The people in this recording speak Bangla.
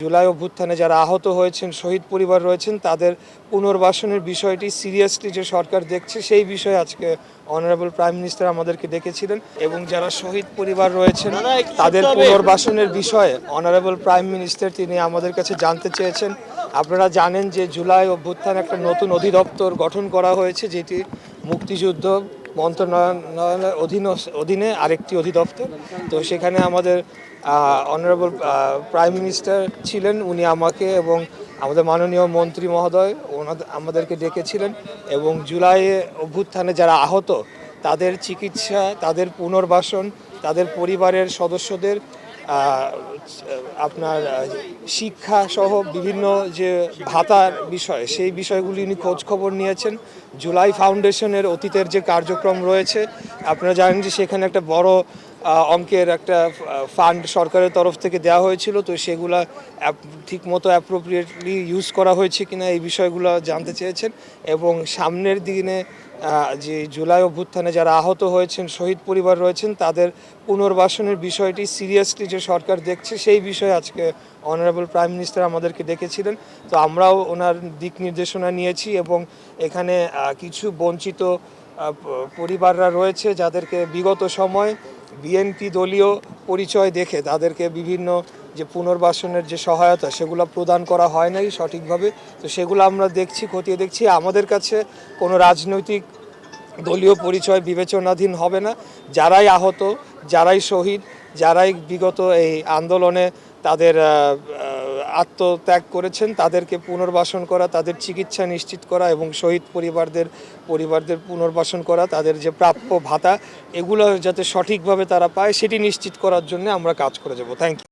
জুলাই অভ্যুত্থানে যারা আহত হয়েছেন, শহীদ পরিবার রয়েছেন, তাদের পুনর্বাসনের বিষয়টি সিরিয়াসলি যে সরকার দেখছে সেই বিষয়ে আজকে অনারেবল প্রাইম মিনিস্টার আমাদেরকে ডেকেছিলেন এবং যারা শহীদ পরিবার রয়েছেন তাদের পুনর্বাসনের বিষয়ে অনারেবল প্রাইম মিনিস্টার তিনি আমাদের কাছে জানতে চেয়েছেন। আপনারা জানেন যে জুলাই অভ্যুত্থানে একটা নতুন অধিদপ্তর গঠন করা হয়েছে, যেটি মুক্তিযুদ্ধ মন্ত্রণালয়ের অধীনে আরেকটি অধিদপ্তর। তো সেখানে আমাদের অনারেবল প্রাইম মিনিস্টার ছিলেন, উনি আমাকে এবং আমাদের মাননীয় মন্ত্রী মহোদয় আমাদেরকে ডেকেছিলেন এবং জুলাই অভ্যুত্থানে যারা আহত তাদের চিকিৎসা, তাদের পুনর্বাসন, তাদের পরিবারের সদস্যদের আপনার শিক্ষা সহ বিভিন্ন যে ভাতার বিষয়, সেই বিষয়গুলি উনি খোঁজখবর নিয়েছেন। জুলাই ফাউন্ডেশনের অতীতের যে কার্যক্রম রয়েছে, আপনারা জানেন যে সেখানে একটা বড় অঙ্কের একটা ফান্ড সরকারের তরফ থেকে দেওয়া হয়েছিল। তো সেগুলা ঠিকমতো অ্যাপ্রোপ্রিয়েটলি ইউজ করা হয়েছে কিনা এই বিষয়গুলো জানতে চেয়েছেন এবং সামনের দিনে যে জুলাই অভ্যুত্থানে যারা আহত হয়েছেন, শহীদ পরিবার রয়েছেন, তাদের পুনর্বাসনের বিষয়টি সিরিয়াসলি যে সরকার দেখছে সেই বিষয়ে আজকে অনারেবল প্রাইম মিনিস্টার আমাদেরকে ডেকেছিলেন। তো আমরাও ওনার দিক নির্দেশনা নিয়েছি এবং এখানে কিছু বঞ্চিত পরিবাররা রয়েছে যাদেরকে বিগত সময় বিএনপি দলীয় পরিচয় দেখে তাদেরকে বিভিন্ন যে পুনর্বাসনের যে সহায়তা সেগুলো প্রদান করা হয় নাই সঠিকভাবে। তো সেগুলো আমরা দেখছি, খতিয়ে দেখছি। আমাদের কাছে কোনো রাজনৈতিক দলীয় পরিচয় বিবেচনাধীন হবে না। যারাই আহত, যারাই শহীদ, যারাই বিগত এই আন্দোলনে তাদের আত্মত্যাগ করেছেন, তাদেরকে পুনর্বাসন করা, তাদের চিকিৎসা নিশ্চিত করা এবং শহীদ পরিবারদের পুনর্বাসন করা, তাদের যে প্রাপ্য ভাতা এগুলো যাতে সঠিকভাবে তারা পায় সেটি নিশ্চিত করার জন্য আমরা কাজ করে যাব। Thank you.